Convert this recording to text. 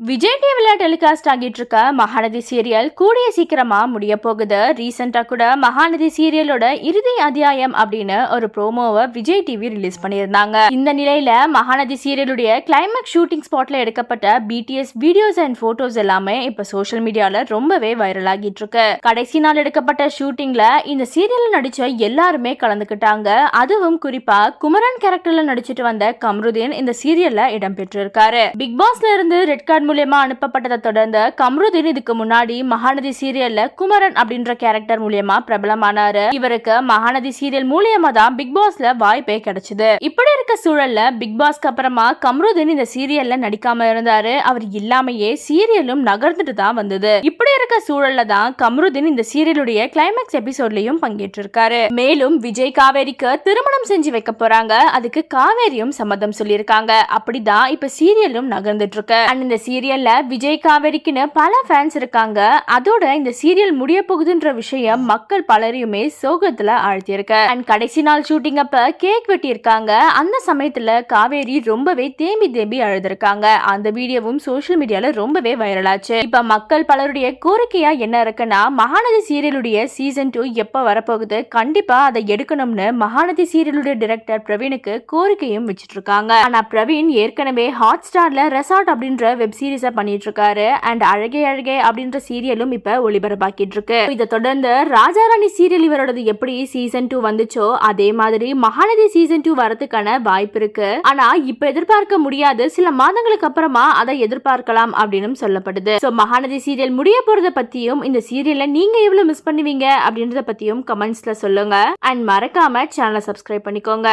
விஜய் டிவில டெலிகாஸ்ட் ஆகிட்டு இருக்க மகாநதி சீரியல் கூடிய சீக்கிரமா முடிய போகுது. ரீசெண்டா கூட மகாநதி சீரியலோட இறுதி அத்தியாயம் அப்படின்னு ஒரு ப்ரோமோவை விஜய் டிவி ரிலீஸ் பண்ணியிருந்தாங்க. இந்த நிலையில மகாநதி சீரியலுடைய கிளைமேக்ஸ் ஷூட்டிங் ஸ்பாட்ல எடுக்கப்பட்ட பிடிஎஸ் வீடியோஸ் அண்ட் போட்டோஸ் எல்லாமே இப்ப சோஷியல் மீடியால ரொம்பவே வைரல் ஆகிட்டு இருக்கு. கடைசி நாள் எடுக்கப்பட்ட ஷூட்டிங்ல இந்த சீரியல்ல நடிச்ச எல்லாருமே கலந்துக்கிட்டாங்க. அதுவும் குறிப்பா குமரன் கேரக்டர்ல நடிச்சிட்டு வந்த கம்ருதீன் இந்த சீரியல்ல இடம்பெற்றிருக்காரு. பிக் பாஸ்ல இருந்து ரெட் கார்டு மூலமா அனுப்பப்பட்டதை தொடர்ந்து கம்ருதீன் இதுக்கு முன்னாடி மகாநதி சீரியல்ல குமரன் அப்படின்ற கேரக்டர் மூலமா பிரபலமானாரு. இவருக்கு மகாநதி சீரியல் மூலமா தான் பிக் பாஸ்ல வாய்ப்பே கிடைச்சது. இப்படி இருக்க சூழல்ல பிக் பாஸ்க்கு அப்புறமா கம்ருதீன் இந்த சீரியல்ல நடிக்காம இருந்தாரு. அவர் இல்லாமையே சீரியலும் நகர்ந்துட்டு தான் வந்தது. இப்படி இருக்க சூழல்ல தான் கம்ருதீன் இந்த சீரியலுடைய கிளைமேக்ஸ் எபிசோட்லயும் பங்கேற்றிருக்காரு. மேலும் விஜய் காவேரிக்கு திருமணம் செஞ்சு வைக்க போறாங்க. அதுக்கு காவேரியும் சம்மதம் சொல்லியிருக்காங்க. அப்படிதான் இப்ப சீரியலும் நகர்ந்துட்டு இருக்கு. இந்த சீரியல்ல விஜய் காவேரிக்குன்னு பல ஃபேன்ஸ் இருக்காங்க. அதோட இந்த சீரியல் முடிய போகுதுன்ற விஷயம் மக்கள் பலரையுமே சோகத்துல ஆழ்த்தியிருக்கு. அண்ட் கடைசி நாள் ஷூட்டிங் அப்ப கேக் வெட்டி இருக்காங்க. அந்த சமயத்துல காவேரி ரொம்பவே தேம்பி அழுதுருக்காங்க. அந்த வீடியோவும் சோஷியல் மீடியால ரொம்பவே வைரல் ஆச்சு. இப்ப மக்கள் பலருடைய கோரிக்கையா என்ன இருக்குன்னா, மகாநதி சீரியலுடைய சீசன் 2 எப்ப வரப்போகுது, கண்டிப்பா அதை எடுக்கணும்னு மகாநதி சீரியலுடைய டைரக்டர் பிரவீனுக்கு கோரிக்கையும் வச்சிட்டு இருக்காங்க. ஆனா பிரவீன் ஏற்கனவே ஹாட் ஸ்டார்ல ரெசார்ட் அப்படின்ற வெப் சீரிஸா பண்ணிட்டு இருக்காரு. அண்ட் அழகே அழகே அப்படின்ற சீரியலும் இப்ப ஒளிபரப்பாக்கிட்டு இருக்கு. இதை தொடர்ந்து ராஜாராணி சீரியல் இவரோடது எப்படி சீசன் 2 வந்துச்சோ அதே மாதிரி மகாநதி சீசன் 2 வரதுக்கான வாய்ப்பு இருக்கு. ஆனா இப்ப எதிர்பார்க்க முடியாது. சில மாதங்களுக்கு அப்புறமா அதை எதிர்பார்க்கலாம் அப்படின்னு சொல்லப்படுது. சோ மகாநதி சீரியல் முடிய போறத பத்தியும் இந்த சீரியல்ல நீங்க எவ்வளவு மிஸ் பண்ணுவீங்க அப்படின்றத பத்தியும் கமெண்ட்ஸ்ல சொல்லுங்க. அண்ட் மறக்காம சேனலை சப்ஸ்கிரைப் பண்ணிக்கோங்க.